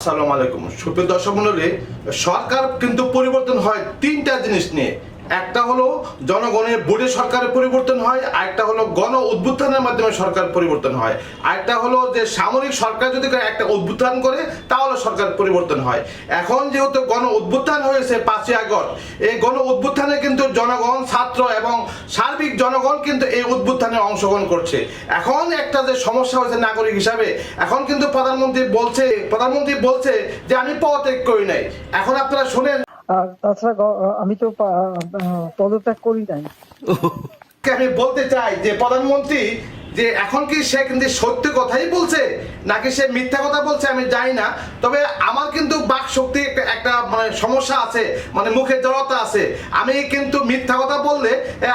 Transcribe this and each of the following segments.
আসসালামু আলাইকুম সুপ্রিয় দর্শক মণ্ডলী, সরকার কিন্তু পরিবর্তন হয় তিনটা জিনিস নিয়ে। একটা হলো জনগণের ভোটে সরকারের পরিবর্তন হয়, আরেকটা হলো গণ অভ্যুত্থানের মাধ্যমে সরকার পরিবর্তন হয়, আরেকটা হলো যে সামরিক সরকার যদি একটা অভ্যুত্থান করে তাহলে সরকার পরিবর্তন হয়। এখন যেহেতু গণ অভ্যুত্থান হয়েছে 5ই আগস্ট, এই গণ অভ্যুত্থানে কিন্তু জনগণ, ছাত্র এবং সার্বিক জনগণ কিন্তু এই উত্থানে অংশগ্রহণ করছে। এখন একটা যে সমস্যা হয়েছে নাগরিক হিসাবে, এখন কিন্তু প্রধানমন্ত্রী বলছে যে আমি পদত্যাগ করি নাই। এখন আপনারা শুনেন, তাছাড়া আমি তো পদত্যাগ করি নাই। আমি বলতে চাই যে প্রধানমন্ত্রী যে এখন কি সে কিন্তু সত্য কথাই বলছে নাকি সে মিথ্যা কথা বলছে আমি জানি না। তবে আমার কিন্তু বাক শক্তি একটা মানে সমস্যা আছে, মানে মুখে জড়তা আছে। আমি কিন্তু মিথ্যা কথা বললে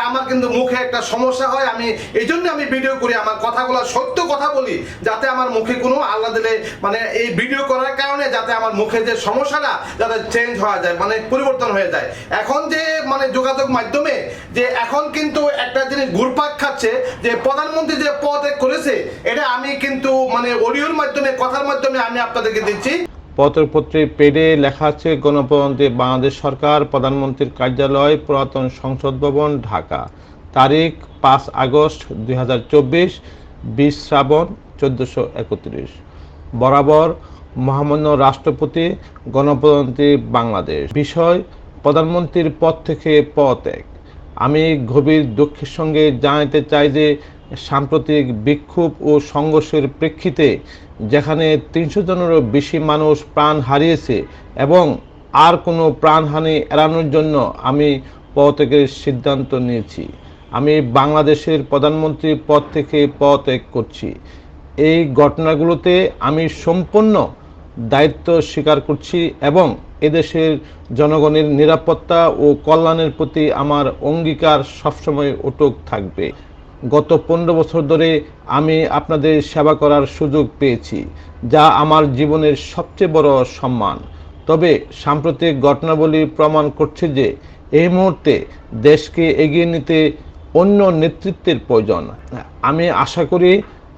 আমার কিন্তু মুখে একটা সমস্যা হয়। আমি এই জন্য আমি ভিডিও করি, আমার কথাগুলো সত্য কথা বলি, যাতে আমার মুখে কোনো আল্লাহ দিলে মানে এই ভিডিও করার কারণে যাতে আমার মুখে যে সমস্যাটা যাতে চেঞ্জ হয়ে যায়, মানে পরিবর্তন হয়ে যায়। এখন যে মানে যোগাযোগ মাধ্যমে যে এখন কিন্তু একটা জিনিস ঘুরপাক খাচ্ছে যে প্রধানমন্ত্রী যে পদত্যাগ করেছে, এটা আমি কিন্তু মানে অডিওর মাধ্যমে, কথার মাধ্যমে আমি আপনাদেরকে দিচ্ছি। পত্রপত্রে পেডে লেখা আছে, গণপ্রজাতন্ত্রী বাংলাদেশ সরকার, প্রধানমন্ত্রীর কার্যালয়, পুরাতন সংসদ ভবন, ঢাকা, তারিখ 5 আগস্ট 2024, 20 শ্রাবণ 1431। বরাবর মহামান্য রাষ্ট্রপতি, গণপ্রজাতন্ত্রী বাংলাদেশ। বিষয়: প্রধানমন্ত্রীর পদ থেকে পদত্যাগ। আমি গভীর দুঃখের সঙ্গে জানাতে চাই যে সাম্প্রতিক বিক্ষোভ ও সংঘর্ষের প্রেক্ষিতে যেখানে 300 জনেরও বেশি মানুষ প্রাণ হারিয়েছে এবং আর কোনো প্রাণহানি এড়ানোর জন্য আমি পদত্যাগের সিদ্ধান্ত নিয়েছি। আমি বাংলাদেশের প্রধানমন্ত্রীর পদ থেকে পদত্যাগ করছি। এই ঘটনাগুলোতে আমি সম্পূর্ণ দায়িত্ব স্বীকার করছি এবং এদেশের জনগণের নিরাপত্তা ও কল্যাণের প্রতি আমার অঙ্গীকার সবসময় অটুট থাকবে। গত 15 বছর ধরে আমি আপনাদের সেবা করার সুযোগ পেয়েছি, যা আমার জীবনের সবচেয়ে বড় সম্মান। তবে সাম্প্রতিক ঘটনাবলী প্রমাণ করছে যে এই মুহূর্তে দেশকে এগিয়ে নিতে অন্য নেতৃত্বের প্রয়োজন। আমি আশা করি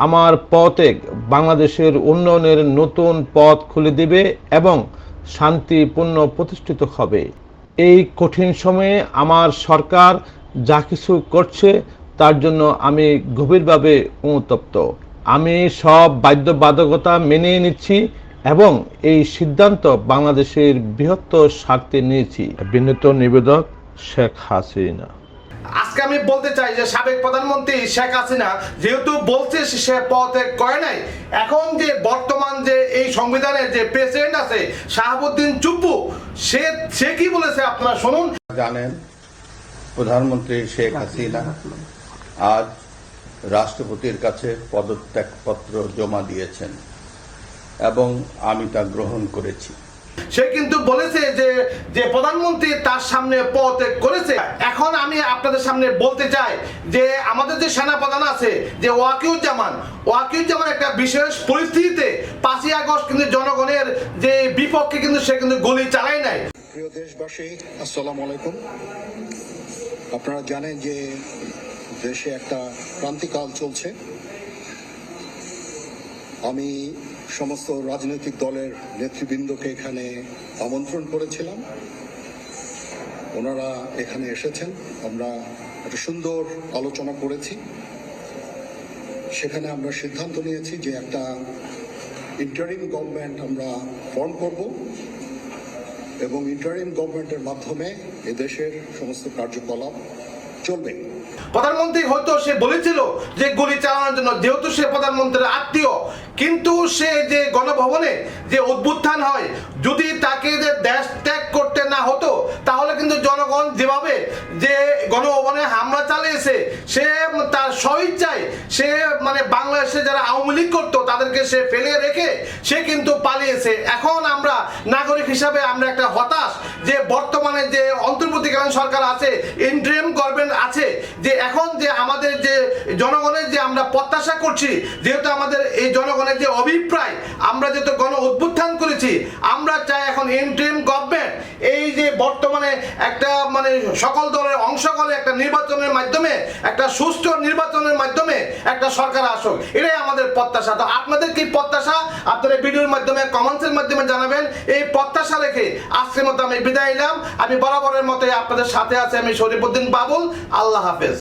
আমার পদত্যাগ বাংলাদেশের উন্নয়নের নতুন পথ খুলে দেবে এবং শান্তি পুনঃ প্রতিষ্ঠিত হবে। এই কঠিন সময়ে আমার সরকার যা কিছু করছে তার জন্য আমি গভীরভাবে অনুতপ্ত। আমি সব বাধ্যবাধকতা মেনে নিচ্ছি এবং এই সিদ্ধান্ত বাংলাদেশের বৃহত্তর স্বার্থে নিয়েছি। বিনীত নিবেদক, শেখ হাসিনা। আজকে আমি বলতে চাই যে সাবেক প্রধানমন্ত্রী শেখ হাসিনা যেহেতু বলছে সে পদত্যাগ করে নাই, এখন যে বর্তমান যে এই সংবিধানের যে প্রেসিডেন্ট আছে শাহাবুদ্দিন চুপ্পু, সে কি বলেছে আপনারা শুনুন। জানেন, প্রধানমন্ত্রী শেখ হাসিনা আজ রাষ্ট্রপতির কাছে পদত্যাগপত্র জমা দিয়েছেন এবং আমি তা গ্রহণ করেছি। সে কিন্তু বলেছে যে যে প্রধানমন্ত্রী তার সামনে পদত্যাগ করেছে। এখন আমি আপনাদের সামনে বলতে চাই যে আমাদের যে সেনাপ্রধান আছে যে ওয়াকিউজ্জামান একটা বিশেষ পরিস্থিতিতে 5ই আগস্ট কিন্তু জনগণের যে বিপক্ষে কিন্তু সে কিন্তু গুলি চালায় নাই। প্রিয় দেশবাসী, আসসালামু আলাইকুম। আপনারা জানেন যে দেশে একটা ক্রান্তিকাল চলছে। আমি সমস্ত রাজনৈতিক দলের নেতৃবৃন্দকে এখানে আমন্ত্রণ করেছিলাম, ওনারা এখানে এসেছেন। আমরা একটা সুন্দর আলোচনা করেছি। সেখানে আমরা সিদ্ধান্ত নিয়েছি যে একটা ইন্টারিম গভর্নমেন্ট আমরা ফর্ম করব এবং ইন্টারিম গভর্নমেন্টের মাধ্যমে এদেশের সমস্ত কার্যকলাপ চলবে। প্রধানমন্ত্রী হয়তো সে বলেছিল যে গুলি চালানোর জন্য, যেহেতু সে প্রধানমন্ত্রীর আত্মীয়, কিন্তু সে যে গণভবনে যে অভ্যুত্থান হয়, যদি তাকে যে দেশ ত্যাগ করতে না হতো তাহলে কিন্তু জনগণ যেভাবে যে গণভবনে হামলা চালিয়েছে, সে তার স্বইচ্ছায় সে মানে বাংলাদেশে যারা আওয়ামী লীগ করতো তাদেরকে সে ফেলে রেখে সে কিন্তু পালিয়েছে। এখন আমরা নাগরিক হিসাবে আমরা একটা হতাশ যে বর্তমানে যে অন্তর্বর্তীকালীন সরকার আছে, ইন্টারিম গভর্নমেন্ট আছে, যে এখন যে আমাদের যে জনগণের যে আমরা প্রত্যাশা করছি, যেহেতু আমাদের এই জনগণের যে অভিপ্রায়, আমরা যেহেতু গণ অভ্যুত্থান করেছি, আমরা চাই এখন ইন্টারিম গভর্নমেন্ট এই যে বর্তমানে একটা মানে সকল দলের অংশ করে একটা নির্বাচনের মাধ্যমে একটা সুষ্ঠু নির্বাচনের মাধ্যমে একটা সরকার আসুক, এটাই আমাদের প্রত্যাশা। তো আপনাদের কি প্রত্যাশা আপনারা ভিডিওর মাধ্যমে কমেন্টসের মাধ্যমে জানাবেন। এই প্রত্যাশা রেখে আজকের মতো আমি বিদায় নিলাম। আমি বরাবরের মতো আপনাদের সাথে আছি আমি শরীফউদ্দিন বাবুল। আল্লাহ হাফেজ।